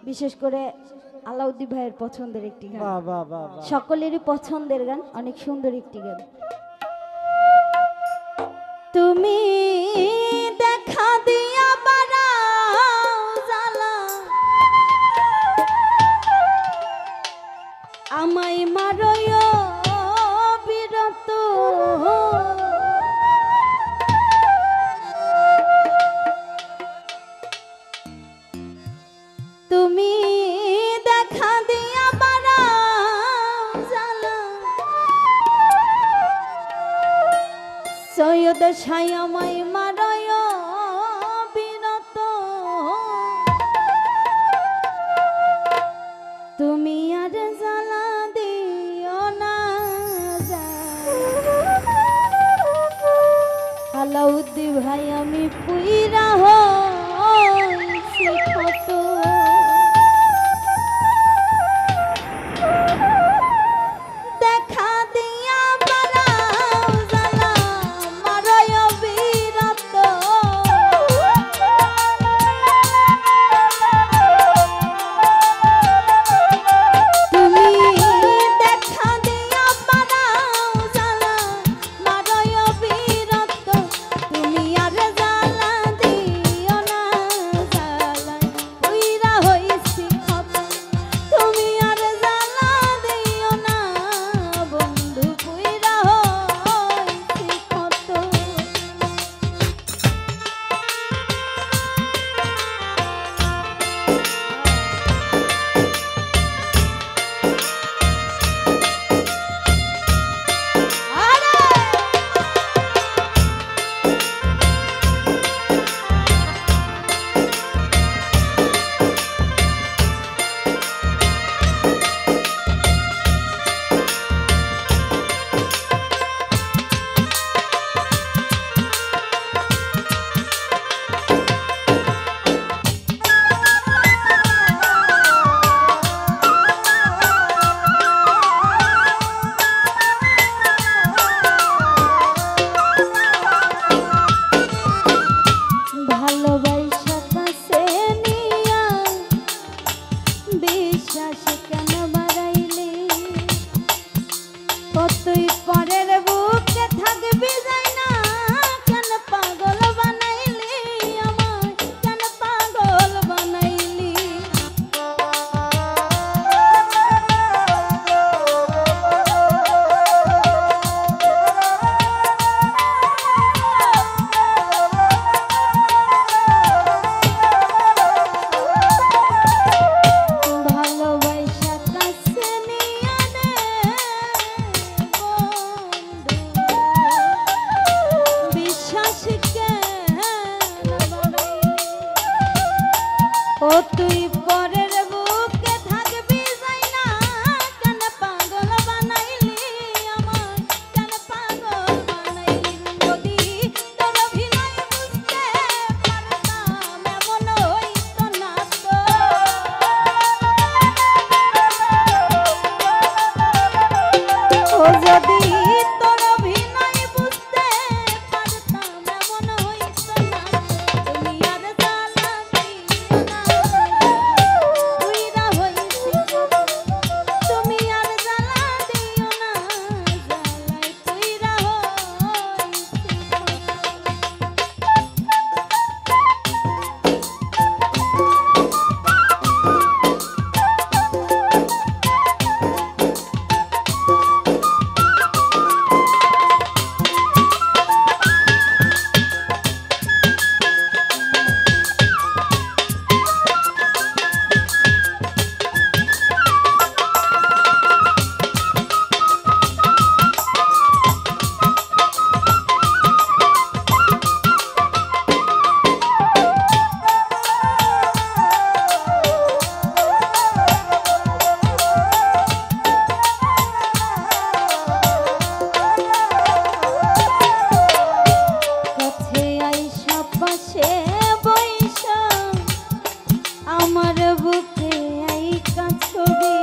বিশেষ করে আলাউদ্দিন ভাইয়ের পছন্দের একটি গান। বাহ বাহ বাহ বাহ। সকলেরই পছন্দের গান, অনেক সুন্দর একটি গান। তুমি দেখা দিয়া বাড়াও জ্বালা, আমায় মারয় বিরত, তুমি দেখা দিয়া বাড়াও জ্বালা, সৈয়দ শাহ আমায় মারয় বিরত, তুমি আর জ্বালা দিও না। আলাউদ্দিন ভাই আমি পুইরা হইছি কত, দেখা দিয়া বাড়াও জ্বালা, মারয় বিরত, তুমি দেখা দিয়া বাড়াও জ্বালা, মারয় বিরত, তুমি আর জ্বালা দিও না। জ্বালায় পুইরা হইছি ক্ষত, তুমি আর জ্বালা দিও না বন্ধু, পুইরা হইছি ক্ষত। ভালোবাসা কাছে নিয়া বিশ্বাস কেন বাড়াইলি, কতই পরের বুকে থাকবি যাই না, কেন পাগল বানাইলি আমায়, কেন পাগল বানাইলি। ভালোবাসা কাছে নিয়া রে বন্ধু, বিশ্বাস কেন বাড়াইলি, ও তুই পরের বুকে থাকবি যাই না, কেন পাগল বানাইলি আমায়, কেন পাগল বানাইলি। যদি তোর অভিনয় বুঝতে পারতাম এমন হইতো না তো, ও যদি তোর অভিনয় বুঝতে পারতাম এমন হইতো না তো, তুমি আর জ্বালা দিও না। পুইরা হইছি কত, তুমি আর জ্বালা দিও না। জ্বালায় পুইরা হইছি কাছে আইসা পাশে বইসা আমার বুকে আইকা ছবি